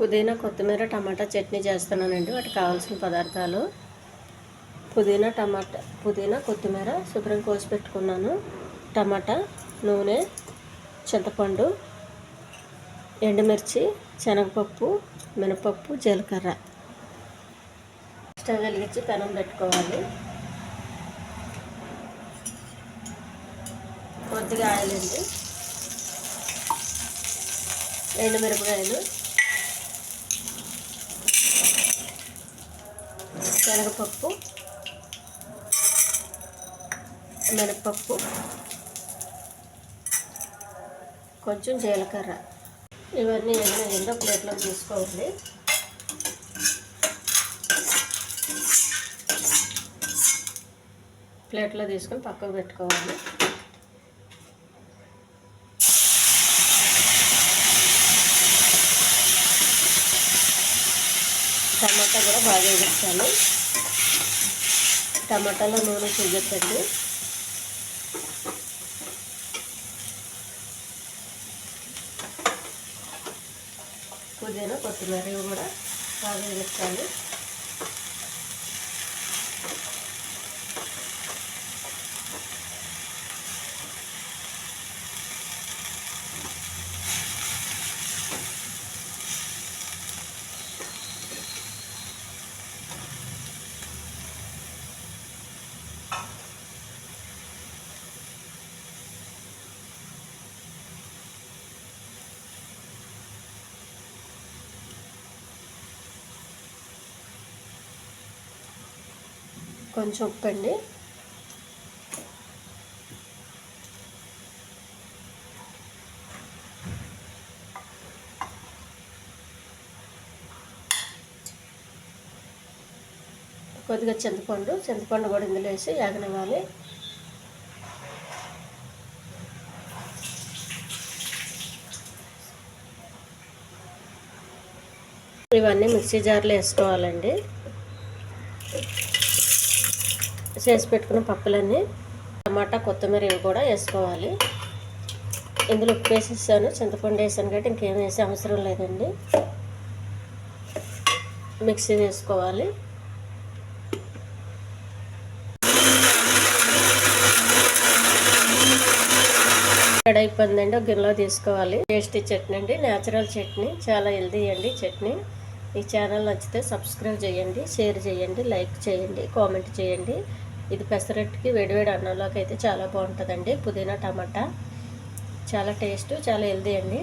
పుదీనా కొత్తిమీర టమాటా చట్నీ చేస్తున్నానండి. వాటికి కావాల్సిన పదార్థాలు పుదీనా కొత్తిమీర శుభ్రం కోసి పెట్టుకున్నాను, టమాటా, నూనె, చింతపండు, ఎండుమిర్చి, శనగపప్పు, మినపప్పు, జీలకర్ర. స్టవ్ వెలిగించి పెనం పెట్టుకోవాలి. కొద్దిగా ఆయిల్ అండి, ఎండుమిరపకాయలు, శనగపప్పు, మినపప్పు, కొంచెం జీలకర్ర. ఇవన్నీ ఏదో ప్లేట్లో తీసుకోవాలి. ప్లేట్లో తీసుకొని పక్కకు పెట్టుకోవాలి. టమాటా కూడా బాగా వేయించాలి. టమాటాలో నూనె చూపించండి. పుదీనా కొత్తిమీర ఇవి కూడా బాగా వేయించాలి. కొంచెం ఉప్పు అండి, కొద్దిగా చింతపండు కూడా ఇందులో వేసి యాగనివ్వాలి. ఇవన్నీ మిక్సీ జార్లో వేసుకోవాలండి. చేసి పెట్టుకున్న పప్పులన్నీ, టమాటా కొత్తిమీర ఇవి కూడా వేసుకోవాలి. ఇందులో ఉప్పు వేసేసాను, చింతపండు వేసాను కాబట్టి ఇంకేం వేసే అవసరం లేదండి. మిక్సీ వేసుకోవాలి. రెడీ అయిపోయిందండి. ఒక గిన్నెలో తీసుకోవాలి. టేస్టీ చట్నీ అండి, న్యాచురల్ చట్నీ, చాలా హెల్దీ అండి చట్నీ. ఈ ఛానల్ నచ్చితే సబ్స్క్రైబ్ చేయండి, షేర్ చేయండి, లైక్ చేయండి, కామెంట్ చేయండి. ఇది పెసరట్టుకి వేడివేడి అన్నంలోకి అయితే చాలా బాగుంటుందండి. పుదీనా టమాటా చాలా టేస్ట్, చాలా హెల్దీ అండి.